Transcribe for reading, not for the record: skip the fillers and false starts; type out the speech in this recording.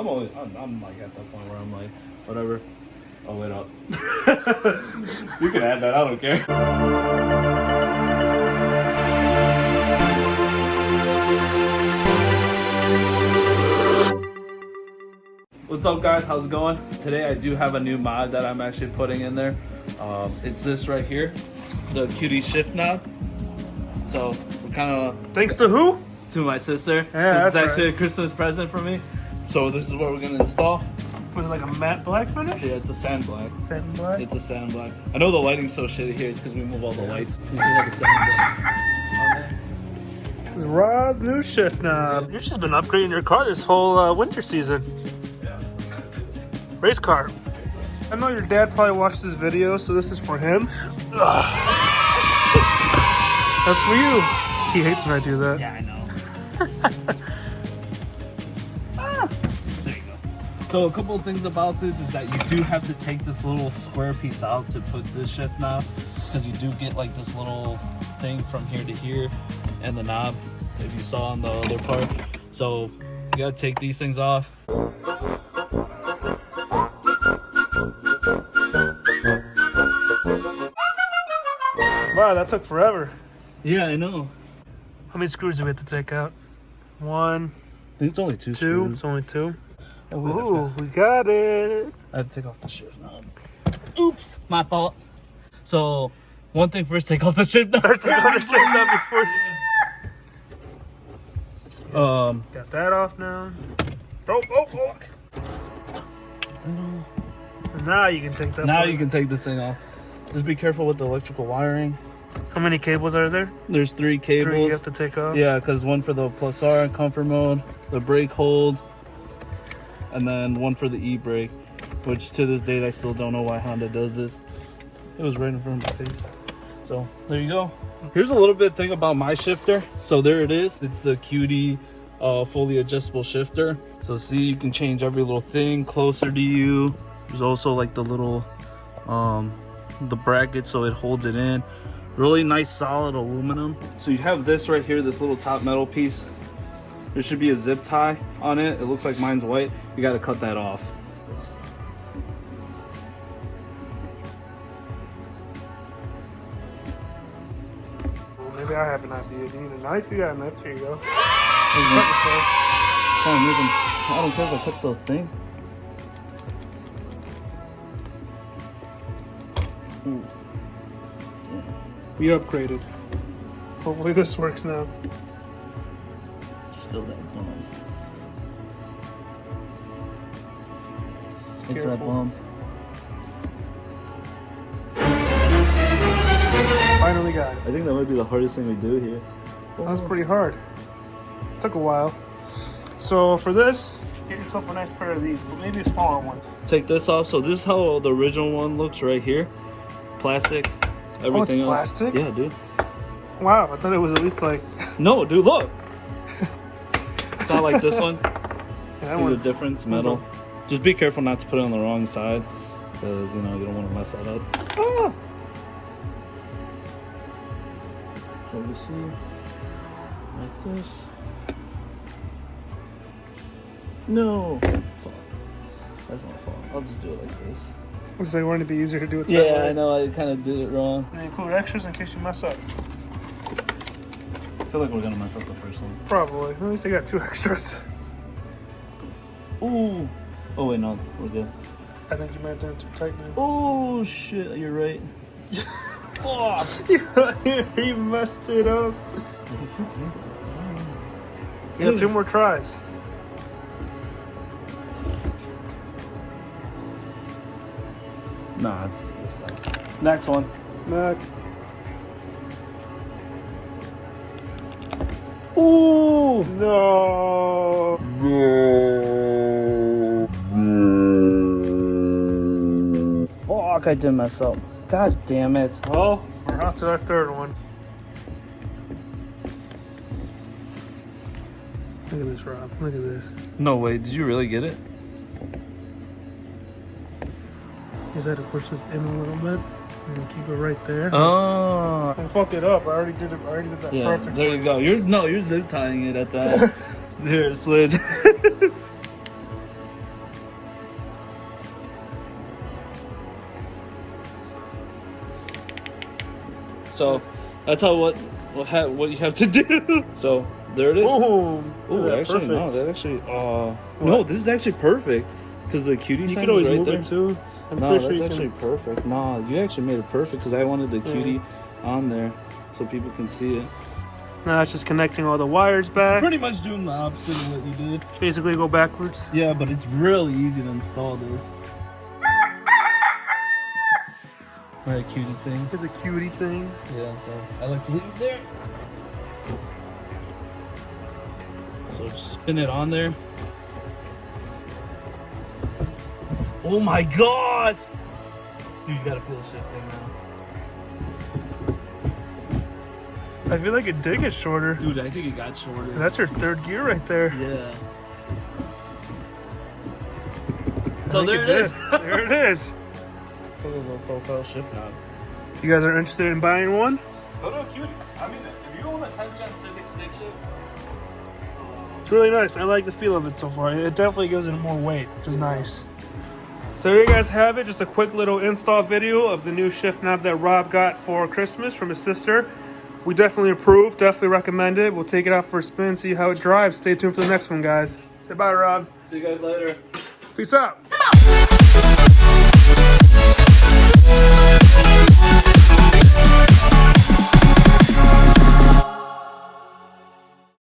I'm like at that point where I'm like, whatever. Oh, wait up. You can add that, I don't care. What's up guys, how's it going? Today I do have a new mod that I'm actually putting in there. It's this right here, the Acuity shift knob. So we're kind of... Thanks to who? To my sister. Yeah, this is actually a Christmas present for me. So this is what we're gonna install. Was it like a matte black finish? Yeah, it's a sand black. Sand black? It's a sand black. I know the lighting's so shitty here, it's because we move all the lights. This is like a sand black. This is Rod's new shift knob. You've just been upgrading your car this whole winter season. Yeah. Race car. I know your dad probably watched this video, so this is for him. That's for you. He hates when I do that. Yeah, I know. There you go. So a couple of things about this is that you do have to take this little square piece out to put this shift knob, because you do get like this little thing from here to here and the knob, if you saw on the other part. So you gotta take these things off. Wow, that took forever. Yeah, I know. How many screws do we have to take out? One, I think it's only two two. screws. It's only two. Oh, wait, Ooh, we got it. I had to take off the shift knob. Oops, my fault. So, one thing first, take off the shift knob. Take off the shift knob before you... Got that off now. Oh, fuck. And now you can take that Now part. you can take this thing off. Just be careful with the electrical wiring. How many cables are there? There's 3 cables. 3 you have to take off? Yeah, because one for the plus R and comfort mode, the brake hold, and then one for the e-brake, which to this date I still don't know why Honda does this. It was right in front of my face. So there you go. Here's a little bit thing about my shifter. So there it is. It's the Acuity fully adjustable shifter. So see, you can change every little thing closer to you. There's also like the little the bracket, so it holds it in. Really nice solid aluminum. So you have this right here, this little top metal piece. There should be a zip tie on it. It looks like mine's white. You got to cut that off. Well, maybe I have an idea. Do you need a knife? You got a knife. Here you go. I don't care if I cut the thing. Ooh. We upgraded. Hopefully this works now. Still that bump. It's Careful. that bump. Finally got it. I think that might be the hardest thing we do here. That was pretty hard. Took a while. So for this, get yourself a nice pair of these, but maybe a smaller one. Take this off. So this is how the original one looks right here. Plastic. Everything else. Plastic? Yeah, dude. Wow, I thought it was at least like... No, dude, look. It's not like this one. Yeah, See the difference? Metal. Just be careful not to put it on the wrong side, because you know you don't want to mess that up. Ah! So you see, like this. No. Fuck. That's my fault. I'll just do it like this. Looks like it wanted to be easier to do it that Yeah, way. I know. I kind of did it wrong. And include extras in case you mess up. I feel like we're gonna mess up the first one. Probably. At least I got 2 extras. Ooh. Oh wait, no, we're good. I think you might have done it too tight now. Oh shit, you're right. Fuck. You messed it up. You got 2 more tries. Nah, it's this time. Next one. Next. Ooh. No. Fuck, I did mess up. God damn it. Well, we're on to our 3rd one. Look at this, Rob. Look at this. No way, did you really get it? You just had to push this in a little bit and keep it right there. Oh. Don't fuck it up. I already did it. I already did that Yeah, perfect. there you go. You're zip tying it at that. Here, switch. So that's how what you have to do. So there it is. Boom. Oh, actually, perfect. no, that actually. No, this is actually perfect because the Acuity You sign could always is right move there. it too. I'm No, pretty that's sure you actually perfect. No, you actually made it perfect because I wanted the Acuity on there so people can see it. Now it's just connecting all the wires back. Pretty much doing the opposite of what you did. Basically go backwards. Yeah, but it's really easy to install this. My Acuity thing. It's a cutie thing. Yeah, so I like to leave it there. So just spin it on there. Oh my gosh! Dude, you gotta feel the shifting now. I feel like it did get shorter. Dude, I think it got shorter. That's your third gear right there. Yeah. I So think there it did. is. There it is. Put a little profile shift knob. You guys are interested in buying one? Go to Acuity. I mean, if you own a 10-gen Civic stick shift, It's really nice. I like the feel of it so far. It definitely gives it more weight, which is nice. So there you guys have it. Just a quick little install video of the new shift knob that Rob got for Christmas from his sister. We definitely approve. Definitely recommend it. We'll take it out for a spin, see how it drives. Stay tuned for the next one, guys. Say bye, Rob. see you guys later. Peace out. Come on.